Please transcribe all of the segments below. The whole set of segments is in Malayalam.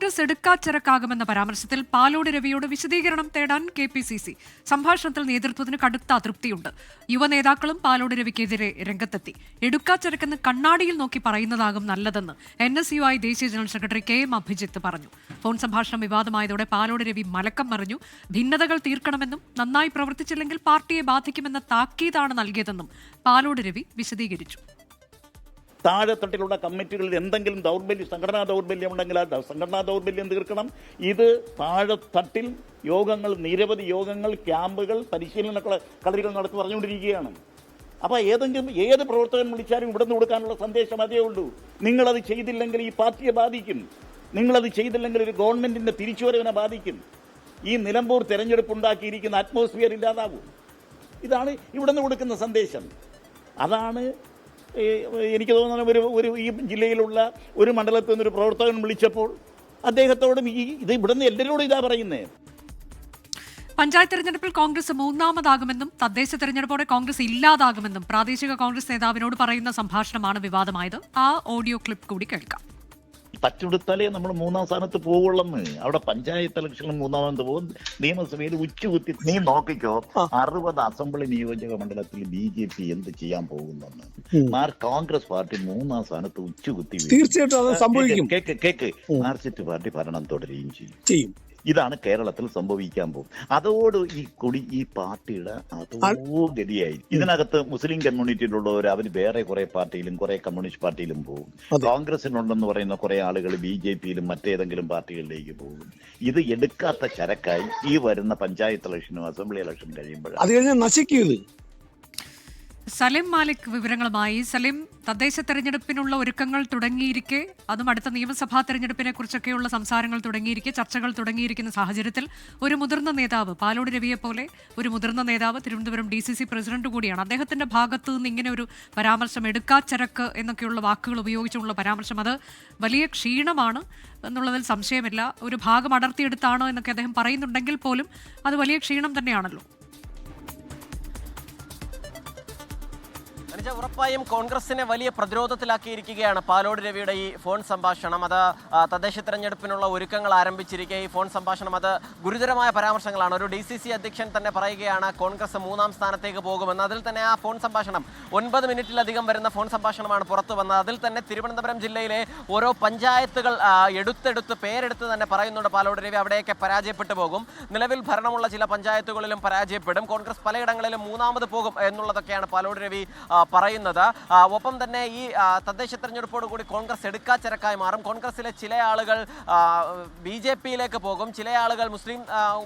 കോൺഗ്രസ് എടുക്കാച്ചിറക്കാകുമെന്ന പരാമർശത്തിൽ പാലോട് രവിയോട് വിശദീകരണം തേടാൻ KPCC. സംഭാഷണത്തിൽ നേതൃത്വത്തിന് കടുത്ത അതൃപ്തിയുണ്ട്. യുവനേതാക്കളും പാലോട് രവിക്കെതിരെ രംഗത്തെത്തി. എടുക്കാച്ചിറക്കെന്ന് കണ്ണാടിയിൽ നോക്കി പറയുന്നതാകും നല്ലതെന്ന് NSUI ദേശീയ ജനറൽ സെക്രട്ടറി KM അഭിജിത്ത് പറഞ്ഞു. ഫോൺ സംഭാഷണം വിവാദമായതോടെ പാലോട് രവി മലക്കം മറിഞ്ഞു. ഭിന്നതകൾ തീർക്കണമെന്നും നന്നായി പ്രവർത്തിച്ചില്ലെങ്കിൽ പാർട്ടിയെ ബാധിക്കുമെന്ന താക്കീതാണ് നൽകിയതെന്നും പാലോട് രവി വിശദീകരിച്ചു. താഴെത്തട്ടിലുള്ള കമ്മിറ്റികളിൽ എന്തെങ്കിലും സംഘടനാ ദൗർബല്യം ഉണ്ടെങ്കിൽ ആ സംഘടനാ ദൗർബല്യം തീർക്കണം. ഇത് താഴെത്തട്ടിൽ നിരവധി യോഗങ്ങൾ, ക്യാമ്പുകൾ, പരിശീലന കളരികൾ നടത്തി പറഞ്ഞുകൊണ്ടിരിക്കുകയാണ്. അപ്പോൾ ഏത് പ്രവർത്തകൻ വിളിച്ചാലും ഇവിടെ നിന്ന് കൊടുക്കാനുള്ള സന്ദേശം അതേ ഉള്ളൂ. നിങ്ങളത് ചെയ്തില്ലെങ്കിൽ ഈ പാർട്ടിയെ ബാധിക്കും. നിങ്ങളത് ചെയ്തില്ലെങ്കിൽ ഒരു ഗവൺമെന്റിന്റെ തിരിച്ചുവരവിനെ ബാധിക്കും. ഈ നിലമ്പൂർ തെരഞ്ഞെടുപ്പ് ഉണ്ടാക്കിയിരിക്കുന്ന അറ്റ്മോസ്ഫിയർ ഇല്ലാതാകും. ഇതാണ് ഇവിടെ നിന്ന് കൊടുക്കുന്ന സന്ദേശം. അതാണ് എനിക്ക് തോന്നുന്ന ഈ ജില്ലയിലുള്ള ഒരു മണ്ഡലത്തിൽ നിന്നൊരു പ്രവർത്തകൻ വിളിച്ചപ്പോൾ അദ്ദേഹത്തോടും ഇത് ഇവിടുന്ന് എല്ലാവരോടും ഇതാ പറയുന്നത്. പഞ്ചായത്ത് തെരഞ്ഞെടുപ്പിൽ കോൺഗ്രസ് മൂന്നാമതാകുമെന്നും തദ്ദേശ തെരഞ്ഞെടുപ്പോടെ കോൺഗ്രസ് ഇല്ലാതാകുമെന്നും പ്രാദേശിക കോൺഗ്രസ് നേതാവിനോട് പറയുന്ന സംഭാഷണമാണ് വിവാദമായത്. ആ ഓഡിയോ ക്ലിപ്പ് കൂടി കേൾക്കാം. പച്ചെടുത്താലേ നമ്മൾ മൂന്നാം സ്ഥാനത്ത് പോവുള്ളെന്ന്. അവിടെ പഞ്ചായത്ത് ഇലക്ഷനിൽ മൂന്നാമത് പോകും, നിയമസഭയിൽ ഉച്ചകുത്തി നീ നോക്കിക്കോ. 60 അസംബ്ലി നിയോജക മണ്ഡലത്തിൽ BJP എന്ത് ചെയ്യാൻ പോകുന്നെന്ന്. കോൺഗ്രസ് പാർട്ടി മൂന്നാം സ്ഥാനത്ത് ഉച്ചകുത്തി തീർച്ചയായിട്ടും കേക്ക് മാർക്സിസ്റ്റ് പാർട്ടി ഭരണം തുടരുകയും ചെയ്യും. ഇതാണ് കേരളത്തിൽ സംഭവിക്കാൻ പോകും. അതോട് ഈ പാർട്ടിയുടെ അതോ ഗതിയായി. ഇതിനകത്ത് മുസ്ലിം കമ്മ്യൂണിറ്റിയിലുള്ളവർ അവർ വേറെ കുറെ പാർട്ടിയിലും കുറെ കമ്മ്യൂണിസ്റ്റ് പാർട്ടിയിലും പോകും. കോൺഗ്രസിനുണ്ടെന്ന് പറയുന്ന കുറെ ആളുകൾ BJPയിലും മറ്റേതെങ്കിലും പാർട്ടികളിലേക്ക് പോകും. ഇത് എടുക്കാത്ത ചരക്കായി ഈ വരുന്ന പഞ്ചായത്ത് ഇലക്ഷനും അസംബ്ലി ഇലക്ഷനും കഴിയുമ്പോൾ നശിക്കുന്നത്. സലിം മാലിക് വിവരങ്ങളുമായി. സലിം, തദ്ദേശ തെരഞ്ഞെടുപ്പിനുള്ള ഒരുക്കങ്ങൾ തുടങ്ങിയിരിക്കെ, അതും അടുത്ത നിയമസഭാ തെരഞ്ഞെടുപ്പിനെ കുറിച്ചൊക്കെയുള്ള സംസാരങ്ങൾ തുടങ്ങിയിരിക്കെ, ചർച്ചകൾ തുടങ്ങിയിരിക്കുന്ന സാഹചര്യത്തിൽ ഒരു മുതിർന്ന നേതാവ്, പാലോട് രവിയെ പോലെ ഒരു മുതിർന്ന നേതാവ്, തിരുവനന്തപുരം DCC പ്രസിഡന്റ് കൂടിയാണ്, അദ്ദേഹത്തിന്റെ ഭാഗത്തു നിന്ന് ഇങ്ങനെ ഒരു പരാമർശം, എടുക്കാച്ചരക്ക് എന്നൊക്കെയുള്ള വാക്കുകൾ ഉപയോഗിച്ചുള്ള പരാമർശം, അത് വലിയ ക്ഷീണമാണ് എന്നുള്ളതിൽ സംശയമില്ല. ഒരു ഭാഗം അടർത്തിയെടുത്താണോ എന്നൊക്കെ അദ്ദേഹം പറയുന്നുണ്ടെങ്കിൽ പോലും അത് വലിയ ക്ഷീണം തന്നെയാണല്ലോ. ഉറപ്പായും കോൺഗ്രസിനെ വലിയ പ്രതിരോധത്തിലാക്കിയിരിക്കുകയാണ് പാലോട് രവിയുടെ ഈ ഫോൺ സംഭാഷണം. അത് തദ്ദേശ തെരഞ്ഞെടുപ്പിനുള്ള ഒരുക്കങ്ങൾ ആരംഭിച്ചിരിക്കെ ഈ ഫോൺ സംഭാഷണം അത് ഗുരുതരമായ പരാമർശങ്ങളാണ്. ഒരു DCC അധ്യക്ഷൻ തന്നെ പറയുകയാണ് കോൺഗ്രസ് മൂന്നാം സ്ഥാനത്തേക്ക് പോകുമെന്ന്. അതിൽ തന്നെ ആ ഫോൺ സംഭാഷണം 9 മിനിറ്റിലധികം വരുന്ന ഫോൺ സംഭാഷണമാണ് പുറത്തു വന്നത്. അതിൽ തന്നെ തിരുവനന്തപുരം ജില്ലയിലെ ഓരോ പഞ്ചായത്തുകൾ പേരെടുത്ത് തന്നെ പറയുന്നുണ്ട് പാലോട് രവി. അവിടെയൊക്കെ പരാജയപ്പെട്ടു പോകും. നിലവിൽ ഭരണമുള്ള ചില പഞ്ചായത്തുകളിലും പരാജയപ്പെടും. കോൺഗ്രസ് പലയിടങ്ങളിലും മൂന്നാമത് പോകും എന്നുള്ളതൊക്കെയാണ് പാലോട് രവി പറയുന്നത്. ഒപ്പം തന്നെ ഈ തദ്ദേശ തെരഞ്ഞെടുപ്പോട് കൂടി കോൺഗ്രസ് എടുക്കാച്ചിറക്കായി മാറും. കോൺഗ്രസിലെ ചില ആളുകൾ BJPയിലേക്ക് പോകും, ചില ആളുകൾ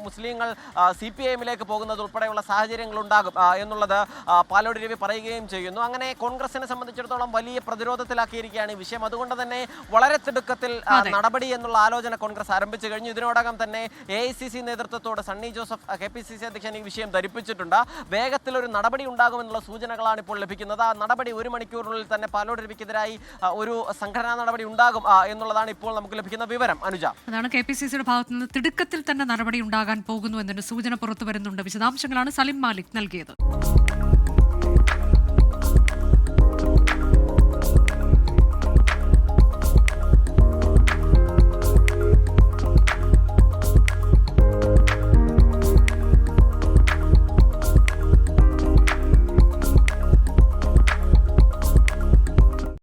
മുസ്ലിങ്ങൾ CPIഎമ്മിലേക്ക് പോകുന്നത് ഉൾപ്പെടെയുള്ള സാഹചര്യങ്ങൾ ഉണ്ടാകും എന്നുള്ളത് പാലോട് രവി പറയുകയും ചെയ്യുന്നു. അങ്ങനെ കോൺഗ്രസിനെ സംബന്ധിച്ചിടത്തോളം വലിയ പ്രതിരോധത്തിലാക്കിയിരിക്കുകയാണ് ഈ വിഷയം. അതുകൊണ്ട് തന്നെ വളരെ തിടുക്കത്തിൽ നടപടി എന്നുള്ള ആലോചന കോൺഗ്രസ് ആരംഭിച്ചു കഴിഞ്ഞു. ഇതിനോടകം തന്നെ AICC നേതൃത്വത്തോട് സണ്ണി ജോസഫ് KPCC അധ്യക്ഷൻ ഈ വിഷയം ധരിപ്പിച്ചിട്ടുണ്ട്. വേഗത്തിൽ ഒരു നടപടി ഉണ്ടാകുമെന്നുള്ള സൂചനകളാണ് ഇപ്പോൾ ലഭിക്കുന്നത്. ആ നടപടി 1 മണിക്കൂറിനുള്ളിൽ തന്നെ പാലോട് രവിക്കെതിരായി ഒരു സംഘടനാ നടപടി ഉണ്ടാകും എന്നുള്ളതാണ് ഇപ്പോൾ നമുക്ക് ലഭിക്കുന്ന വിവരം. അനുജ, അതാണ് KPCCയുടെ ഭാഗത്തു നിന്ന് തിടുക്കത്തിൽ തന്നെ നടപടി ഉണ്ടാകാൻ പോകുന്നു എന്നൊരു സൂചന പുറത്തു വരുന്നുണ്ട്. വിശദാംശങ്ങളാണ് സലിം മാലിക് നൽകിയത്.